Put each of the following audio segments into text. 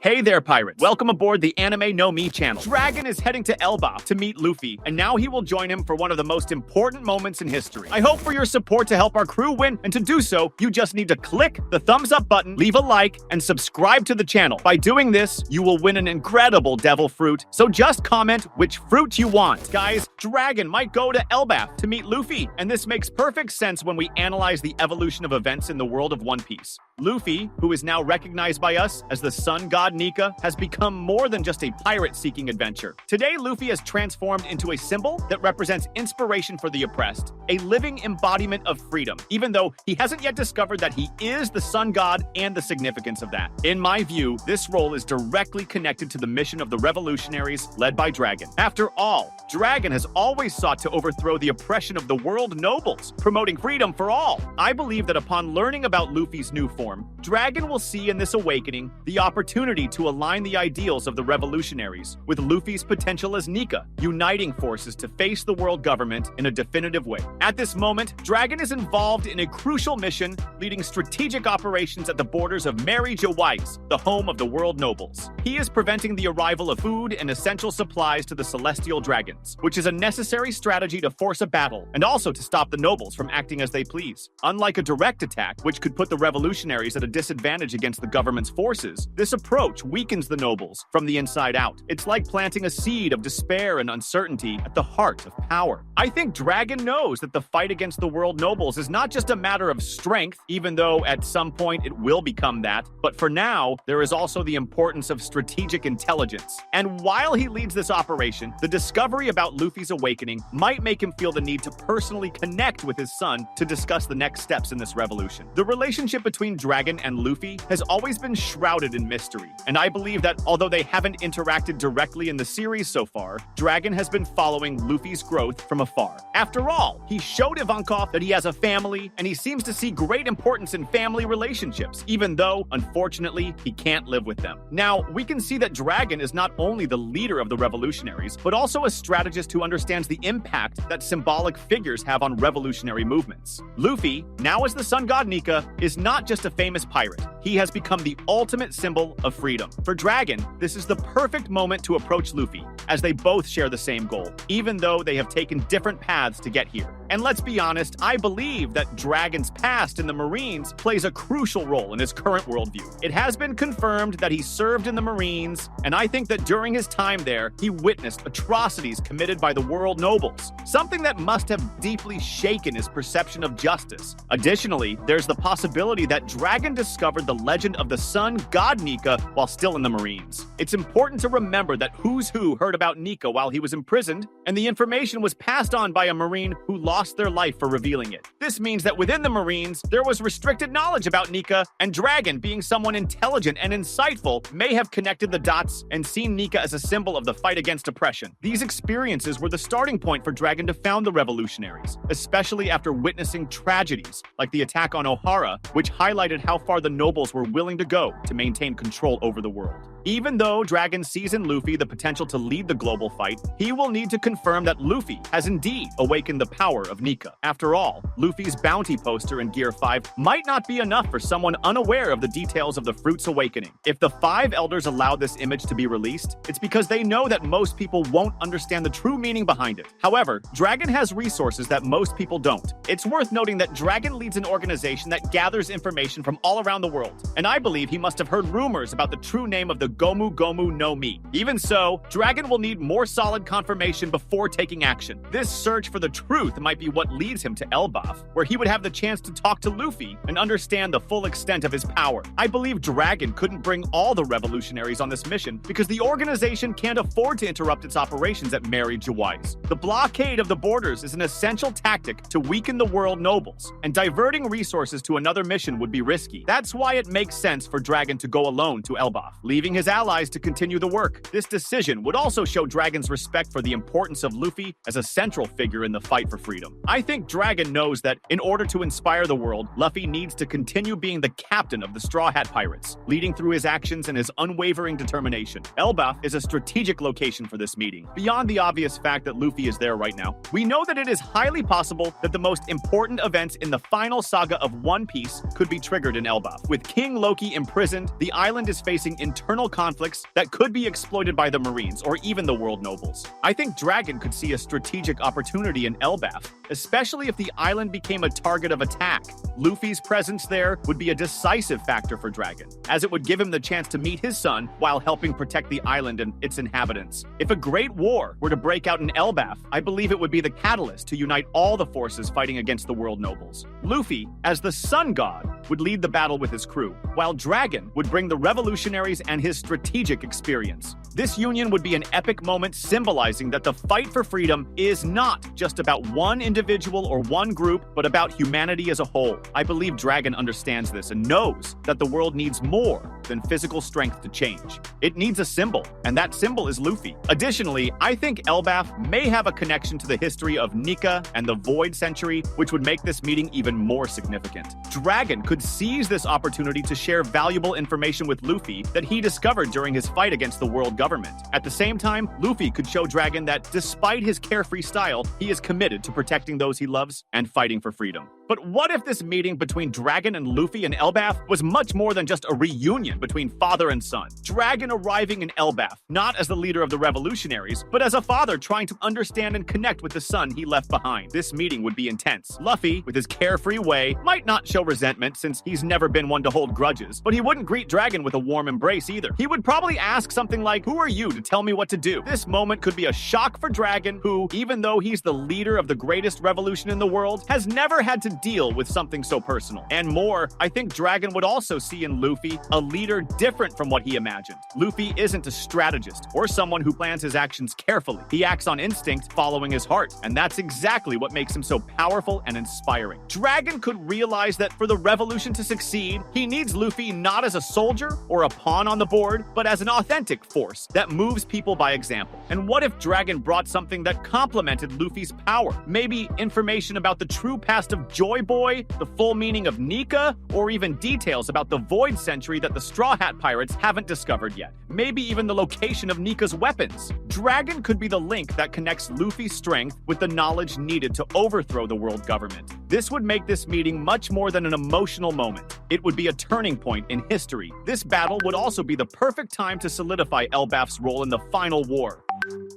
Hey there, pirates. Welcome aboard the Anime No Me channel. Dragon is heading to Elbaf to meet Luffy, and now he will join him for one of the most important moments in history. I hope for your support to help our crew win, and to do so, you just need to click the thumbs up button, leave a like, and subscribe to the channel. By doing this, you will win an incredible devil fruit, so just comment which fruit you want. Guys, Dragon might go to Elbaf to meet Luffy, and this makes perfect sense when we analyze the evolution of events in the world of One Piece. Luffy, who is now recognized by us as the sun god Nika, has become more than just a pirate-seeking adventure. Today, Luffy has transformed into a symbol that represents inspiration for the oppressed, a living embodiment of freedom, even though he hasn't yet discovered that he is the sun god and the significance of that. In my view, this role is directly connected to the mission of the revolutionaries led by Dragon. After all, Dragon has always sought to overthrow the oppression of the world nobles, promoting freedom for all. I believe that upon learning about Luffy's new form, Dragon will see in this awakening the opportunity to align the ideals of the revolutionaries with Luffy's potential as Nika, uniting forces to face the world government in a definitive way. At this moment, Dragon is involved in a crucial mission, leading strategic operations at the borders of Mary Jawais, the home of the world nobles. He is preventing the arrival of food and essential supplies to the celestial dragons, which is a necessary strategy to force a battle, and also to stop the nobles from acting as they please. Unlike a direct attack, which could put the revolutionaries at a disadvantage against the government's forces, this approach weakens the nobles from the inside out. It's like planting a seed of despair and uncertainty at the heart of power. I think Dragon knows that the fight against the world nobles is not just a matter of strength, even though at some point it will become that, but for now, there is also the importance of strategic intelligence. And while he leads this operation, the discovery about Luffy's awakening might make him feel the need to personally connect with his son to discuss the next steps in this revolution. The relationship between Dragon and Luffy has always been shrouded in mystery, and I believe that although they haven't interacted directly in the series so far, Dragon has been following Luffy's growth from afar. After all, he showed Ivankov that he has a family, and he seems to see great importance in family relationships, even though, unfortunately, he can't live with them. Now, we can see that Dragon is not only the leader of the revolutionaries, but also a strategist who understands the impact that symbolic figures have on revolutionary movements. Luffy, now as the sun god Nika, is not just a famous pirate. He has become the ultimate symbol of freedom. For Dragon, this is the perfect moment to approach Luffy, as they both share the same goal, even though they have taken different paths to get here. And let's be honest, I believe that Dragon's past in the Marines plays a crucial role in his current worldview. It has been confirmed that he served in the Marines, and I think that during his time there, he witnessed atrocities committed by the world nobles, something that must have deeply shaken his perception of justice. Additionally, there's the possibility that Dragon discovered the legend of the sun god Nika while still in the Marines. It's important to remember that Who's Who heard about Nika while he was imprisoned, and the information was passed on by a Marine who lost their life for revealing it. This means that within the Marines, there was restricted knowledge about Nika, and Dragon, being someone intelligent and insightful, may have connected the dots and seen Nika as a symbol of the fight against oppression. These experiences were the starting point for Dragon to found the revolutionaries, especially after witnessing tragedies like the attack on Ohara, which highlighted how far the nobles were willing to go to maintain control over the world. Even though Dragon sees in Luffy the potential to lead the global fight, he will need to confirm that Luffy has indeed awakened the power of Nika. After all, Luffy's bounty poster in Gear 5 might not be enough for someone unaware of the details of the fruit's awakening. If the 5 elders allow this image to be released, it's because they know that most people won't understand the true meaning behind it. However, Dragon has resources that most people don't. It's worth noting that Dragon leads an organization that gathers information from all around the world, and I believe he must have heard rumors about the true name of the Gomu Gomu no Mi. Even so, Dragon will need more solid confirmation before taking action. This search for the truth might be what leads him to Elbaf, where he would have the chance to talk to Luffy and understand the full extent of his power. I believe Dragon couldn't bring all the revolutionaries on this mission because the organization can't afford to interrupt its operations at Mary Jawais. The blockade of the borders is an essential tactic to weaken the world nobles, and diverting resources to another mission would be risky. That's why it makes sense for Dragon to go alone to Elbaf, leaving his allies to continue the work. This decision would also show Dragon's respect for the importance of Luffy as a central figure in the fight for freedom. I think Dragon knows that in order to inspire the world, Luffy needs to continue being the captain of the Straw Hat Pirates, leading through his actions and his unwavering determination. Elbaf is a strategic location for this meeting. Beyond the obvious fact that Luffy is there right now, we know that it is highly possible that the most important events in the final saga of One Piece could be triggered in Elbaf. With King Loki imprisoned, the island is facing internal conflicts that could be exploited by the Marines or even the world nobles. I think Dragon could see a strategic opportunity in Elbaf, especially if the island became a target of attack. Luffy's presence there would be a decisive factor for Dragon, as it would give him the chance to meet his son while helping protect the island and its inhabitants. If a great war were to break out in Elbaf, I believe it would be the catalyst to unite all the forces fighting against the world nobles. Luffy, as the sun god, would lead the battle with his crew, while Dragon would bring the revolutionaries and his strategic experience. This union would be an epic moment symbolizing that the fight for freedom is not just about one individual or one group, but about humanity as a whole. I believe Dragon understands this and knows that the world needs more than physical strength to change. It needs a symbol, and that symbol is Luffy. Additionally, I think Elbaf may have a connection to the history of Nika and the Void Century, which would make this meeting even more significant. Dragon could seize this opportunity to share valuable information with Luffy that he discovered during his fight against the world government. At the same time, Luffy could show Dragon that despite his carefree style, he is committed to protecting those he loves and fighting for freedom. But what if this meeting between Dragon and Luffy in Elbaf was much more than just a reunion between father and son? Dragon arriving in Elbaf, not as the leader of the revolutionaries, but as a father trying to understand and connect with the son he left behind. This meeting would be intense. Luffy, with his carefree way, might not show resentment since he's never been one to hold grudges, but he wouldn't greet Dragon with a warm embrace either. He would probably ask something like, "Who are you to tell me what to do?" This moment could be a shock for Dragon, who, even though he's the leader of the greatest revolution in the world, has never had to deal with something so personal. And more, I think Dragon would also see in Luffy a leader different from what he imagined. Luffy isn't a strategist or someone who plans his actions carefully. He acts on instinct, following his heart, and that's exactly what makes him so powerful and inspiring. Dragon could realize that for the revolution to succeed, he needs Luffy not as a soldier or a pawn on the board, but as an authentic force that moves people by example. And what if Dragon brought something that complemented Luffy's power? Maybe information about the true past of Joy Boy, the full meaning of Nika, or even details about the Void Century that the Straw Hat Pirates haven't discovered yet. Maybe even the location of Nika's weapons. Dragon could be the link that connects Luffy's strength with the knowledge needed to overthrow the world government. This would make this meeting much more than an emotional moment. It would be a turning point in history. This battle would also be the perfect time to solidify Elbaf's role in the final war.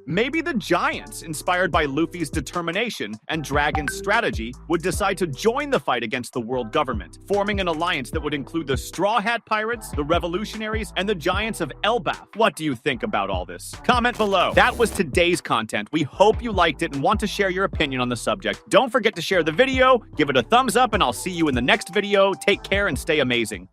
Maybe the Giants, inspired by Luffy's determination and Dragon's strategy, would decide to join the fight against the world government, forming an alliance that would include the Straw Hat Pirates, the Revolutionaries, and the Giants of Elbaf. What do you think about all this? Comment below. That was today's content. We hope you liked it and want to share your opinion on the subject. Don't forget to share the video, give it a thumbs up, and I'll see you in the next video. Take care and stay amazing.